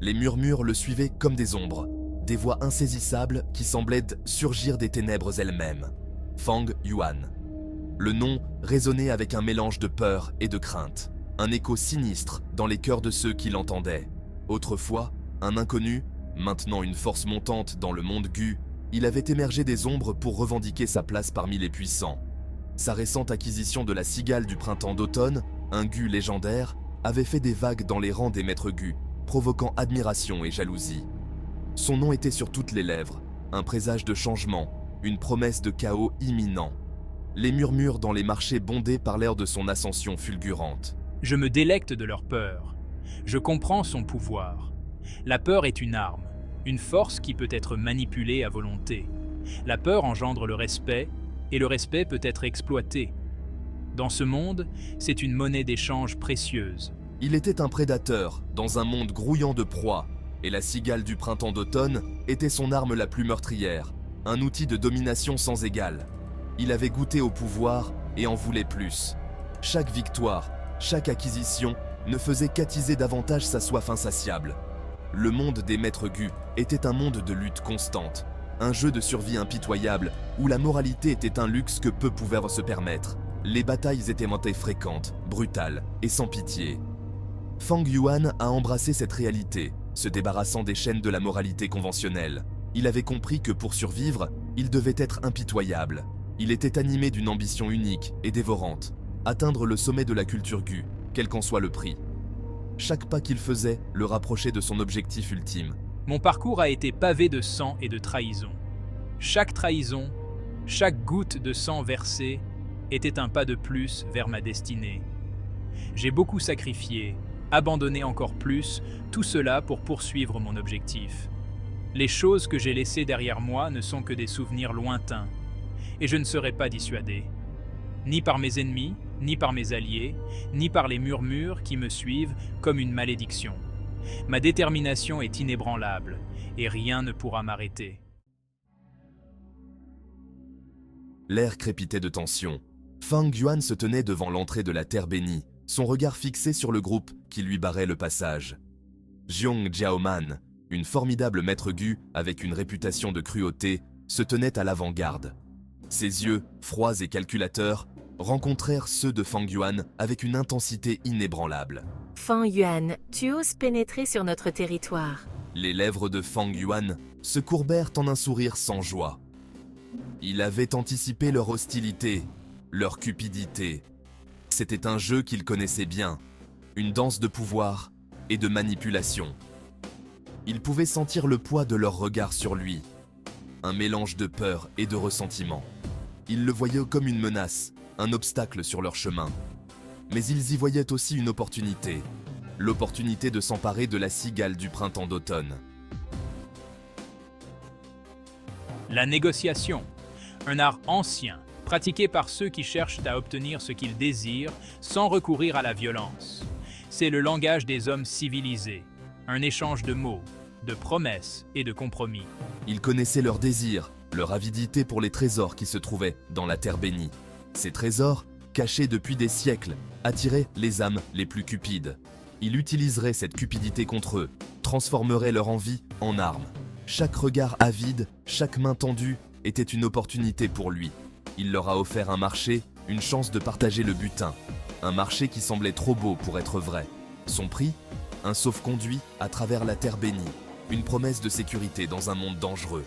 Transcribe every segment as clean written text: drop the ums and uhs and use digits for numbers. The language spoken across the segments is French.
Les murmures le suivaient comme des ombres, des voix insaisissables qui semblaient surgir des ténèbres elles-mêmes. Fang Yuan. Le nom résonnait avec un mélange de peur et de crainte, un écho sinistre dans les cœurs de ceux qui l'entendaient. Autrefois, un inconnu, maintenant une force montante dans le monde Gu, il avait émergé des ombres pour revendiquer sa place parmi les puissants. Sa récente acquisition de la cigale du printemps d'automne, un Gu légendaire, avait fait des vagues dans les rangs des maîtres Gu, provoquant admiration et jalousie. Son nom était sur toutes les lèvres, un présage de changement, une promesse de chaos imminent. Les murmures dans les marchés bondés parlèrent de son ascension fulgurante. Je me délecte de leur peur. Je comprends son pouvoir. La peur est une arme, une force qui peut être manipulée à volonté. La peur engendre le respect, et le respect peut être exploité. Dans ce monde, c'est une monnaie d'échange précieuse. Il était un prédateur, dans un monde grouillant de proies, et la cigale du printemps d'automne était son arme la plus meurtrière, un outil de domination sans égal. Il avait goûté au pouvoir et en voulait plus. Chaque victoire, chaque acquisition ne faisait qu'attiser davantage sa soif insatiable. Le monde des maîtres Gu était un monde de lutte constante, un jeu de survie impitoyable où la moralité était un luxe que peu pouvaient se permettre. Les batailles étaient montées fréquentes, brutales et sans pitié. Fang Yuan a embrassé cette réalité, se débarrassant des chaînes de la moralité conventionnelle. Il avait compris que pour survivre, il devait être impitoyable. Il était animé d'une ambition unique et dévorante, atteindre le sommet de la culture Gu, quel qu'en soit le prix. Chaque pas qu'il faisait le rapprochait de son objectif ultime. Mon parcours a été pavé de sang et de trahison. Chaque trahison, chaque goutte de sang versée était un pas de plus vers ma destinée. J'ai beaucoup sacrifié, abandonné encore plus, tout cela pour poursuivre mon objectif. Les choses que j'ai laissées derrière moi ne sont que des souvenirs lointains, et je ne serai pas dissuadé, ni par mes ennemis, ni par mes alliés, ni par les murmures qui me suivent comme une malédiction. Ma détermination est inébranlable, et rien ne pourra m'arrêter. L'air crépitait de tension. Fang Yuan se tenait devant l'entrée de la Terre bénie, son regard fixé sur le groupe qui lui barrait le passage. Jiong Jiaoman, une formidable maître Gu avec une réputation de cruauté, se tenait à l'avant-garde. Ses yeux, froids et calculateurs, rencontrèrent ceux de Fang Yuan avec une intensité inébranlable. Fang Yuan, tu oses pénétrer sur notre territoire. Les lèvres de Fang Yuan se courbèrent en un sourire sans joie. Il avait anticipé leur hostilité, leur cupidité. C'était un jeu qu'il connaissait bien, une danse de pouvoir et de manipulation. Il pouvait sentir le poids de leur regard sur lui, un mélange de peur et de ressentiment. Ils le voyaient comme une menace, un obstacle sur leur chemin. Mais ils y voyaient aussi une opportunité, l'opportunité de s'emparer de la cigale du printemps d'automne. La négociation, un art ancien, pratiqué par ceux qui cherchent à obtenir ce qu'ils désirent sans recourir à la violence. C'est le langage des hommes civilisés, un échange de mots, de promesses et de compromis. Ils connaissaient leurs désirs, leur avidité pour les trésors qui se trouvaient dans la terre bénie. Ces trésors, cachés depuis des siècles, attiraient les âmes les plus cupides. Il utiliserait cette cupidité contre eux, transformerait leur envie en arme. Chaque regard avide, chaque main tendue était une opportunité pour lui. Il leur a offert un marché, une chance de partager le butin. Un marché qui semblait trop beau pour être vrai. Son prix, un sauf-conduit à travers la terre bénie. Une promesse de sécurité dans un monde dangereux.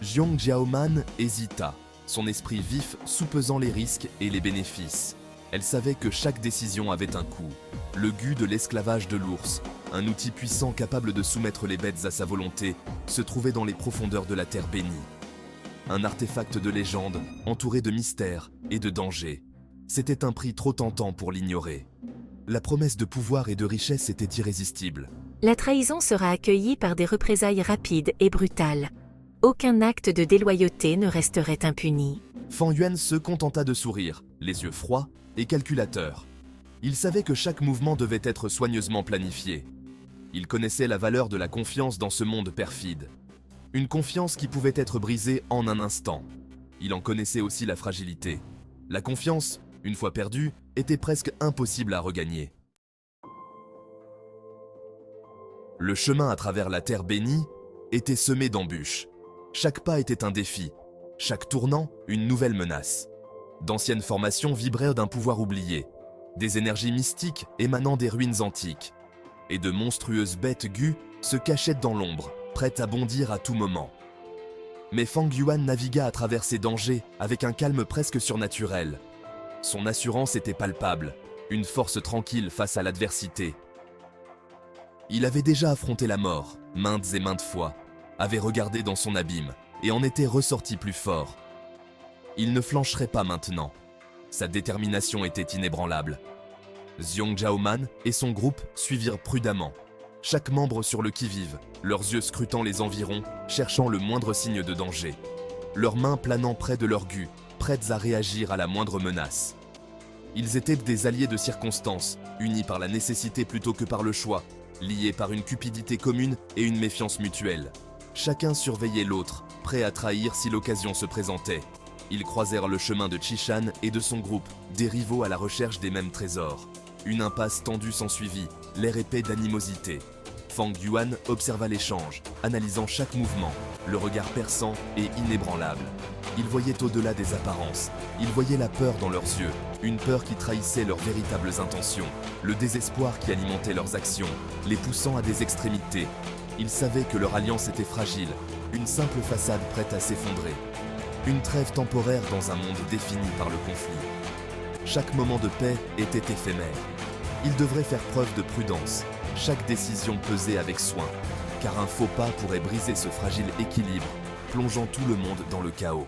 Jiong Jiaoman hésita, son esprit vif soupesant les risques et les bénéfices. Elle savait que chaque décision avait un coût. Le gu de l'esclavage de l'ours, un outil puissant capable de soumettre les bêtes à sa volonté, se trouvait dans les profondeurs de la terre bénie. Un artefact de légende, entouré de mystères et de dangers. C'était un prix trop tentant pour l'ignorer. La promesse de pouvoir et de richesse était irrésistible. La trahison sera accueillie par des représailles rapides et brutales. Aucun acte de déloyauté ne resterait impuni. Fang Yuan se contenta de sourire, les yeux froids et calculateurs. Il savait que chaque mouvement devait être soigneusement planifié. Il connaissait la valeur de la confiance dans ce monde perfide. Une confiance qui pouvait être brisée en un instant. Il en connaissait aussi la fragilité. La confiance, une fois perdue, était presque impossible à regagner. Le chemin à travers la terre bénie était semé d'embûches. Chaque pas était un défi, chaque tournant une nouvelle menace. D'anciennes formations vibraient d'un pouvoir oublié, des énergies mystiques émanant des ruines antiques, et de monstrueuses bêtes guës se cachaient dans l'ombre, prêtes à bondir à tout moment. Mais Fang Yuan navigua à travers ces dangers avec un calme presque surnaturel. Son assurance était palpable, une force tranquille face à l'adversité. Il avait déjà affronté la mort, maintes et maintes fois, avait regardé dans son abîme et en était ressorti plus fort. Il ne flancherait pas maintenant. Sa détermination était inébranlable. Xiong Zhaoman et son groupe suivirent prudemment, chaque membre sur le qui-vive, leurs yeux scrutant les environs, cherchant le moindre signe de danger. Leurs mains planant près de leur gu, prêtes à réagir à la moindre menace. Ils étaient des alliés de circonstance, unis par la nécessité plutôt que par le choix, liés par une cupidité commune et une méfiance mutuelle. Chacun surveillait l'autre, prêt à trahir si l'occasion se présentait. Ils croisèrent le chemin de Qishan et de son groupe, des rivaux à la recherche des mêmes trésors. Une impasse tendue s'ensuivit, l'air épais d'animosité. Fang Yuan observa l'échange, analysant chaque mouvement, le regard perçant et inébranlable. Il voyait au-delà des apparences, il voyait la peur dans leurs yeux, une peur qui trahissait leurs véritables intentions, le désespoir qui alimentait leurs actions, les poussant à des extrémités. Il savait que leur alliance était fragile, une simple façade prête à s'effondrer. Une trêve temporaire dans un monde défini par le conflit. Chaque moment de paix était éphémère. Ils devraient faire preuve de prudence, chaque décision pesée avec soin, car un faux pas pourrait briser ce fragile équilibre, plongeant tout le monde dans le chaos.